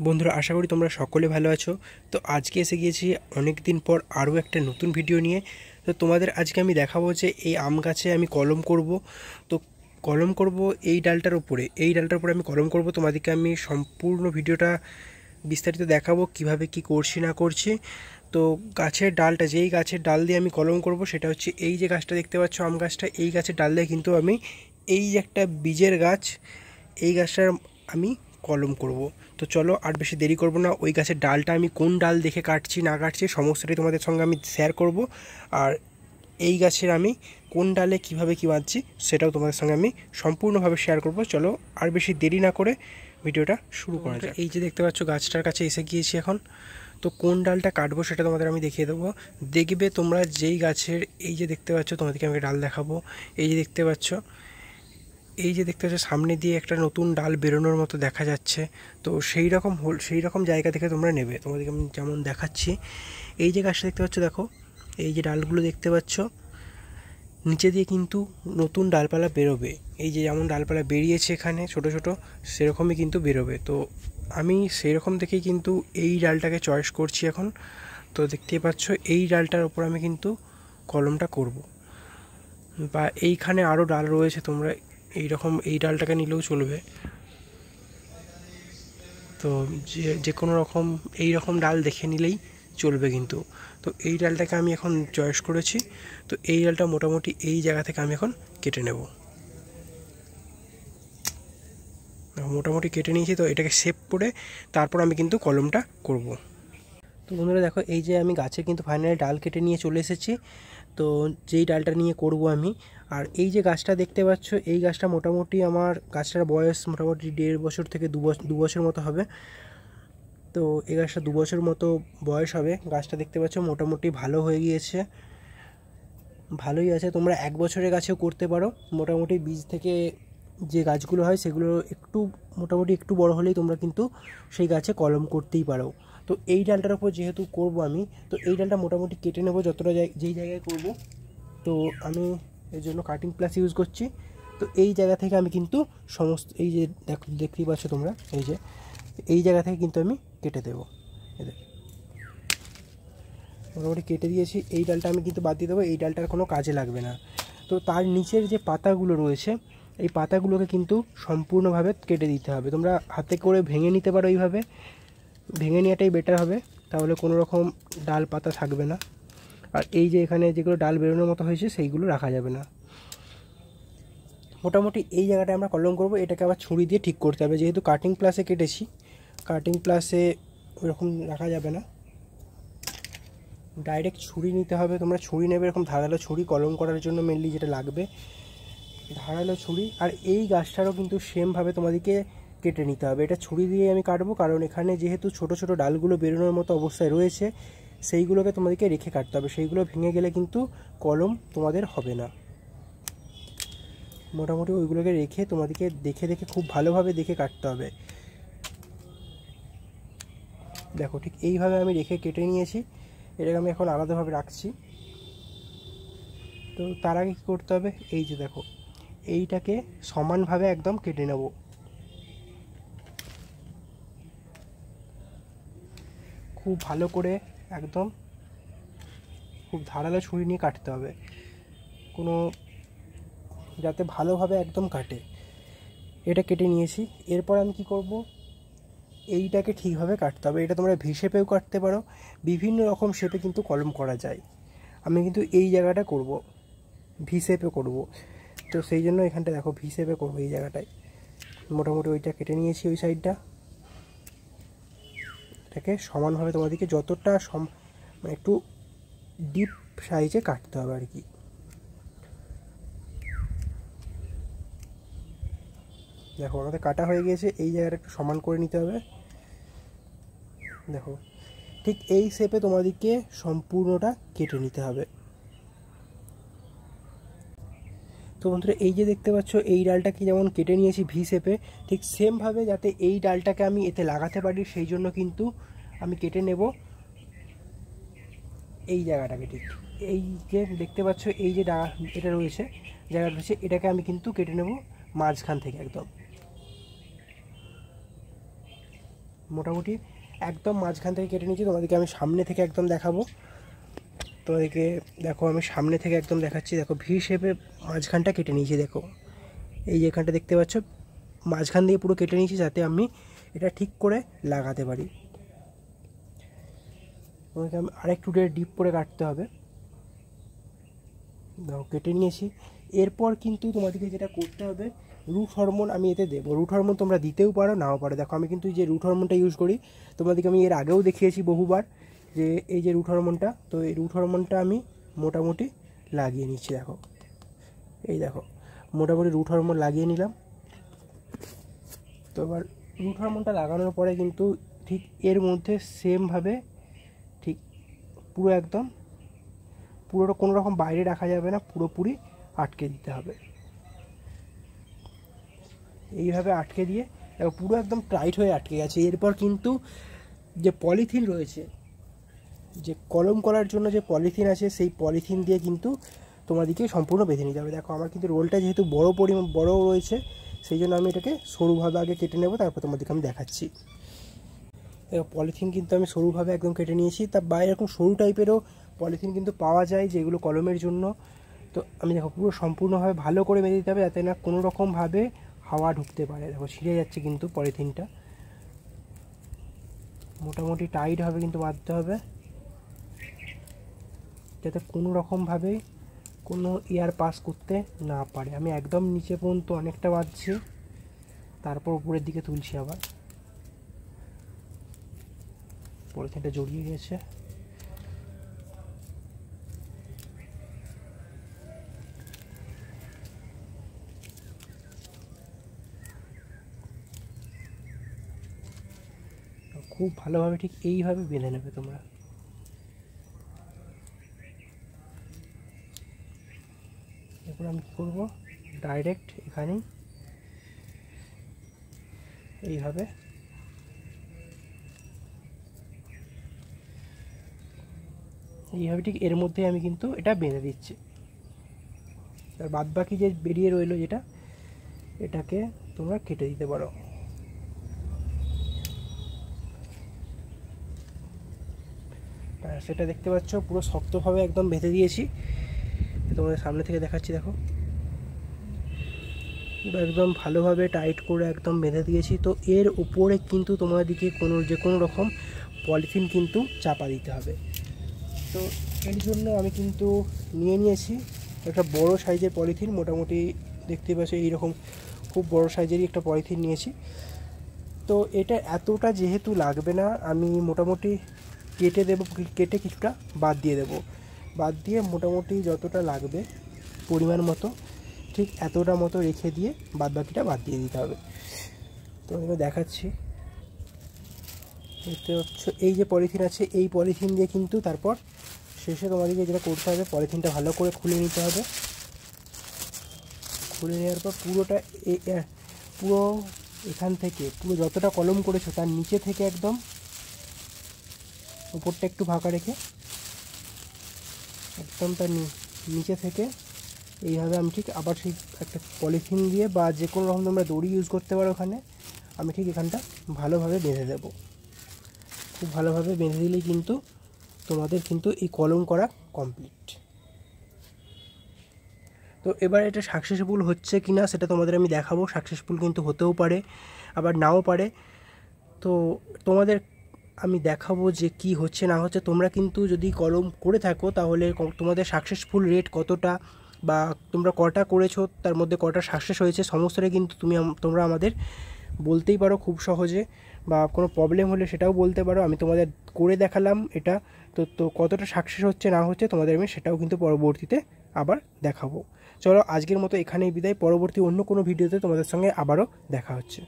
বন্ধুরা, আশা করি তোমরা সকলে ভালো আছো। তো আজকে এসে গিয়েছি অনেক দিন পর আরও একটা নতুন ভিডিও নিয়ে। তো তোমাদের আজকে আমি দেখাবো যে এই আম গাছে আমি কলম করব। তো কলম করব এই ডালটার উপরে আমি কলম করব। তোমাদেরকে আমি সম্পূর্ণ ভিডিওটা বিস্তারিত দেখাবো কিভাবে কি করছি না করছি। তো যেই গাছের ডাল দিয়ে আমি কলম করব সেটা হচ্ছে এই যে গাছটা দেখতে পাচ্ছ, আম গাছটা। এই গাছের ডাল দিয়ে কিন্তু আমি এই যে একটা বীজের গাছ, এই গাছটার আমি কলম করব। তো চলো আর বেশি দেরি করব না, ওই গাছের ডালটা আমি কোন ডাল দেখে কাটছি না কাটছি সমস্তটাই তোমাদের সঙ্গে আমি শেয়ার করব। আর এই গাছের আমি কোন ডালে কিভাবে কী বাঁধছি সেটাও তোমাদের সঙ্গে আমি সম্পূর্ণভাবে শেয়ার করব। চলো আর বেশি দেরি না করে ভিডিওটা শুরু করা যাক। এই যে দেখতে পাচ্ছ গাছটার কাছে এসে গিয়েছি এখন। তো কোন ডালটা কাটবো সেটা তোমাদের আমি দেখিয়ে দেবো। দেখবে তোমরা যেই গাছের, এই যে দেখতে পাচ্ছ, তোমাদেরকে আমি ডাল দেখাবো। এই যে দেখতে পাচ্ছ, সামনে দিয়ে একটা নতুন ডাল বেরোনোর মতো দেখা যাচ্ছে। তো সেই রকম জায়গা থেকে তোমরা নেবে। তোমাদেরকে আমি যেমন দেখাচ্ছি, এই যে গাছটা দেখতে পাচ্ছ, দেখো এই যে ডালগুলো দেখতে পাচ্ছ, নিচে দিয়ে কিন্তু নতুন ডালপালা বেরোবে। এই যে যেমন ডালপালা বেরিয়েছে এখানে ছোট ছোট, সেরকমই কিন্তু বেরোবে। তো আমি সেই রকম দেখেই কিন্তু এই ডালটাকে চয়েস করছি এখন। তো দেখতেই পাচ্ছ এই ডালটার ওপর আমি কিন্তু কলমটা করব। বা এইখানে আরও ডাল রয়েছে, তোমরা এই ডালটাকে নিলেও চলবে। তো যে কোনো রকম এই রকম ডাল দেখে নিলেই চলবে কিন্তু। তো এই ডালটাকে আমি এখন চয়েস করেছি। তো এই ডালটা মোটামুটি এই জায়গা থেকে আমি এখন কেটে নেব। মোটামুটি কেটে নিয়েছি। তো এটাকে শেপ করে তারপর আমি কিন্তু কলমটা করব। তো বন্ধুরা দেখো, এই যে আমি গাছের কিন্তু ফাইনালি ডাল কেটে নিয়ে চলে এসেছি। তো যেই ডালটা নিয়ে করব আমি, আর এই যে গাছটা দেখতে পাচ্ছ, এই গাছটা মোটামুটি আমার গাছটার বয়স মোটামুটি 1.5 বছর থেকে 2 বছর মতো হবে। তো এই গাছটা 2 বছর মতো বয়স হবে। গাছটা দেখতে পাচ্ছ মোটামুটি ভালো হয়ে গিয়েছে, ভালোই আছে। তোমরা 1 বছরের গাছেও করতে পারো। মোটামুটি বীজ থেকে যে গাছগুলো হয় সেগুলো মোটামুটি একটু বড় হলেই তোমরা কিন্তু সেই গাছে কলম করতেই পারো। তো এই ডালটার ওপর যেহেতু করব আমি, তো এই ডালটা মোটামুটি কেটে নেব যতটা যেই জায়গায় করব। তো আমি এর জন্য কাটিং প্লাস ইউজ করছি। তো এই জায়গা থেকে আমি কিন্তু এই যে দেখতেই পাচ্ছ তোমরা, এই জায়গা থেকে কিন্তু আমি কেটে দেবো। মোটামুটি কেটে দিয়েছি। এই ডালটা আমি কিন্তু বাদ দিয়ে দেবো, এই ডালটার কোনো কাজে লাগবে না। তো তার নিচের যে পাতাগুলো রয়েছে, এই পাতাগুলোকে কিন্তু সম্পূর্ণভাবে কেটে দিতে হবে। তোমরা হাতে করে ভেঙে নিতে পারো, এইভাবে ভেঙে নেওয়াটাই বেটার হবে, তাহলে কোনো রকম ডাল পাতা থাকবে না। আর এই যে এখানে যেগুলো ডাল বেরোনোর মতো হয়েছে সেইগুলো রাখা যাবে না। মোটামুটি এই জায়গাটা আমরা কলম করব। এটাকে আবার ছুরি দিয়ে ঠিক করতে হবে, যেহেতু কাটিং প্লাসে কেটেছি, কাটিং প্লাসে ওরকম রাখা যাবে না, ডাইরেক্ট ছুরি নিতে হবে। তোমরা ছুরি নেবে, এরকম ধারালো ছুরি, কলম করার জন্য মেনলি যেটা লাগবে ধারালো ছুরি। আর এই গাছটারও কিন্তু সেমভাবে তোমাদেরকে কেটে নিতে হবে। এটা ছুরি দিয়ে আমি কাটবো, কারণ এখানে যেহেতু ছোট ছোট ডালগুলো বেরোনোর মতো অবস্থায় রয়েছে, সেইগুলোকে তোমাদেরকে রেখে কাটতে হবে। সেইগুলো ভেঙে গেলে কিন্তু কলম তোমাদের হবে না। মোটামুটি ওইগুলোকে রেখে তোমাদেরকে দেখে দেখে খুব ভালোভাবে দেখে কাটতে হবে। দেখো ঠিক এইভাবে আমি রেখে কেটে নিয়েছি। এটাকে আমি এখন আলাদাভাবে রাখছি। তো তার আগে কী করতে হবে, এই যে দেখো, এইটাকে সমানভাবে একদম কেটে নেব। খুব ভালো করে একদম খুব ধারালো ছুরি নিয়ে কাটতে হবে, যাতে ভালোভাবে একদম কাটে। এটা কেটে নিয়েছি। এরপর আমি কি করব, এইটাকে ঠিকভাবে কাটতে হবে। এটা তোমরা ভি শেপেও কাটতে পারো, বিভিন্ন রকম শেপে কিন্তু কলম করা যায়। আমি কিন্তু এই জায়গাটা করব, ভি শেপে করব। তো সেই জন্য এখানটা দেখো ভি শেপে করবো এই জায়গাটায়। মোটামুটি ওইটা কেটে নিয়েছি, ওই সাইডটা। এটাকে সমানভাবে তোমাদেরকে যতটা মানে একটু ডিপ সাইজে কাটতে হবে আর কি। দেখো আমাদের কাটা হয়ে গিয়েছে, এই জায়গাটা একটু সমান করে নিতে হবে। দেখো ঠিক এই শেপে তোমাদেরকে সম্পূর্ণটা কেটে নিতে হবে। তো বন্ধুরা, এই যে দেখতে পাচ্ছ, এই ডালটাকে যেমন কেটে নিয়েছি ভি শেপে, ঠিক সেমভাবে যাতে এই ডালটাকে আমি এতে লাগাতে পারি সেই জন্য কিন্তু আমি কেটে নেব এই জায়গাটাকে। ঠিক এই যে দেখতে পাচ্ছ, এই যে এটা রয়েছে, জায়গাটা রয়েছে, এটাকে আমি কিন্তু কেটে নেব মাঝখান থেকে একদম। মোটামুটি একদম মাঝখান থেকে কেটে নিয়েছি। তোমাদেরকে আমি সামনে থেকে একদম দেখাবো। তোমাদেরকে দেখো, আমি সামনে থেকে একদম দেখাচ্ছি। দেখো ভি শেপে মাঝখানটা কেটে নিয়েছি। দেখো এই যে এখানটা দেখতে পাচ্ছ, মাঝখান দিয়ে পুরো কেটে নিয়েছি যাতে আমি এটা ঠিক করে লাগাতে পারি। তোমাকে আমি আরেকটু ডিপ করে কাটতে হবে। দেখো কেটে নিয়েছি। এরপর কিন্তু তোমাদেরকে যেটা করতে হবে, রুট হরমোন আমি এতে দেবো। রুট হরমোন তোমরা দিতেও পারো, নাও পারো। দেখো আমি কিন্তু যে রুট হরমোনটা ইউজ করি, তোমাদেরকে আমি এর আগেও দেখিয়েছি বহুবার, যে এই যে রুট হরমোনটা, তো এই রুট হরমোনটা আমি মোটামুটি লাগিয়ে নিচ্ছি। দেখো এই দেখো মোটামুটি রুট হরমোন লাগিয়ে নিলাম। তো এবার রুট হরমোনটা লাগানোর পরে কিন্তু ঠিক এর মধ্যে সেমভাবে ঠিক পুরো একদম পুরোটা কোনো রকম বাইরে রাখা যাবে না, পুরোপুরি আটকে দিতে হবে। এইভাবে আটকে দিয়ে পুরো একদম টাইট হয়ে আটকে গেছে। এরপর কিন্তু যে পলিথিন রয়েছে, যে কলম করার জন্য যে পলিথিন আছে, সেই পলিথিন দিয়ে কিন্তু তোমাদেরকে সম্পূর্ণ বেঁধে নিতে হবে। দেখো আমার কিন্তু রোলটা যেহেতু বড় রয়েছে, সেই জন্য আমি এটাকে সরুভাবে আগে কেটে নেব, তারপর তোমাদেরকে আমি দেখাচ্ছি। দেখো পলিথিন কিন্তু আমি সরুভাবে একদম কেটে নিয়েছি। তা বা এরকম সরু টাইপেরও পলিথিন কিন্তু পাওয়া যায় যেগুলো কলমের জন্য। তো আমি দেখো পুরো সম্পূর্ণভাবে ভালো করে বেঁধে দিতে হবে, যাতে না কোনো রকমভাবে হাওয়া ঢুকতে পারে। দেখো ছিঁড়ে যাচ্ছে কিন্তু পলিথিনটা, মোটামুটি টাইটভাবে কিন্তু বাঁধতে হবে, যাতে কোনো রকমভাবে কোনো এয়ার পাস করতে না পারে। আমি একদম নিচে পর্যন্ত অনেকটা বাঁধছি, তারপর উপরের দিকে তুলছি। আবার পলিথিনটা জড়িয়ে গেছে। খুব ভালোভাবে ঠিক এইভাবে বেঁধে নেবে তোমরা। এরপর আমি কী করবো, ডাইরেক্ট এখানেই এইভাবে ঠিক এর মধ্যে আমি কিন্তু এটা বেঁধে দিচ্ছি। আর বাদ বাকি যে বেরিয়ে রইলো যেটা, এটাকে তোমরা কেটে দিতে পারো। সেটা দেখতে পাচ্ছ পুরো শক্তভাবে একদম বেঁধে দিয়েছি। তোমাদের সামনে থেকে দেখাচ্ছি। দেখো পুরো একদম ভালোভাবে টাইট করে একদম বেঁধে দিয়েছি। তো এর উপরে কিন্তু তোমাদেরকে যে কোনো রকম পলিথিন কিন্তু চাপা দিতে হবে। তো এর জন্য আমি কিন্তু নিয়েছি একটা বড় সাইজের পলিথিন। মোটামুটি দেখতে পাচ্ছ এইরকম খুব বড় সাইজেরই একটা পলিথিন নিয়েছি। তো এটা এতটা যেহেতু লাগবে না, আমি মোটামুটি কেটে কিছুটা বাদ দিয়ে দেবো। বাদ দিয়ে মোটামুটি যতটা লাগবে পরিমাণ মতো ঠিক এতটা মতো রেখে দিয়ে বাদ বাকিটা বাদ দিয়ে দিতে হবে। তো আমি দেখাচ্ছি। দেখতে পাচ্ছ এই যে পলিথিন আছে, এই পলিথিন দিয়ে কিন্তু তারপর শেষে তোমাদেরকে যেটা করতে হবে, পলিথিনটা ভালো করে খুলে নিতে হবে। খুলে নেওয়ার পর পুরো এখান থেকে পুরো যতটা কলম করেছো তার নিচে থেকে একদম উপরটা একটু ফাঁকা রেখে একদম তার নিচে থেকে এইভাবে আমি ঠিক আবার সেই একটা পলিথিন দিয়ে বা যে কোনো রকম তোমরা দড়ি ইউজ করতে পারো, ওখানে আমি ঠিক এখানটা ভালোভাবে বেঁধে দেবো। খুব ভালোভাবে বেঁধে দিলেই কিন্তু তোমাদের কিন্তু এই কলম করা কমপ্লিট। তো এবার এটা সাকসেসফুল হচ্ছে কি না সেটা তোমাদের আমি দেখাবো। সাকসেসফুল কিন্তু হতেও পারে, আবার নাও পারে। তো তোমাদের আমি দেখাবো যে কি হচ্ছে না হচ্ছে। তোমরা কিন্তু যদি কলম করে থাকো তাহলে তোমাদের সাকসেসফুল রেট কতটা, বা তোমরা কটা করেছো তার মধ্যে কটা সাকসেস হয়েছে, সমস্তটাই কিন্তু তোমরা আমাদের বলতেই পারো খুব সহজে। বা কোনো প্রবলেম হলে সেটাও বলতে পারো। আমি তোমাদের করে দেখালাম এটা। তো কতটা সাকসেস হচ্ছে না হচ্ছে তোমাদের আমি সেটাও কিন্তু পরবর্তীতে আবার দেখাবো। চলো আজকের মতো এখানেই বিদায়। পরবর্তী অন্য কোনো ভিডিওতে তোমাদের সঙ্গে আবারও দেখা হচ্ছে।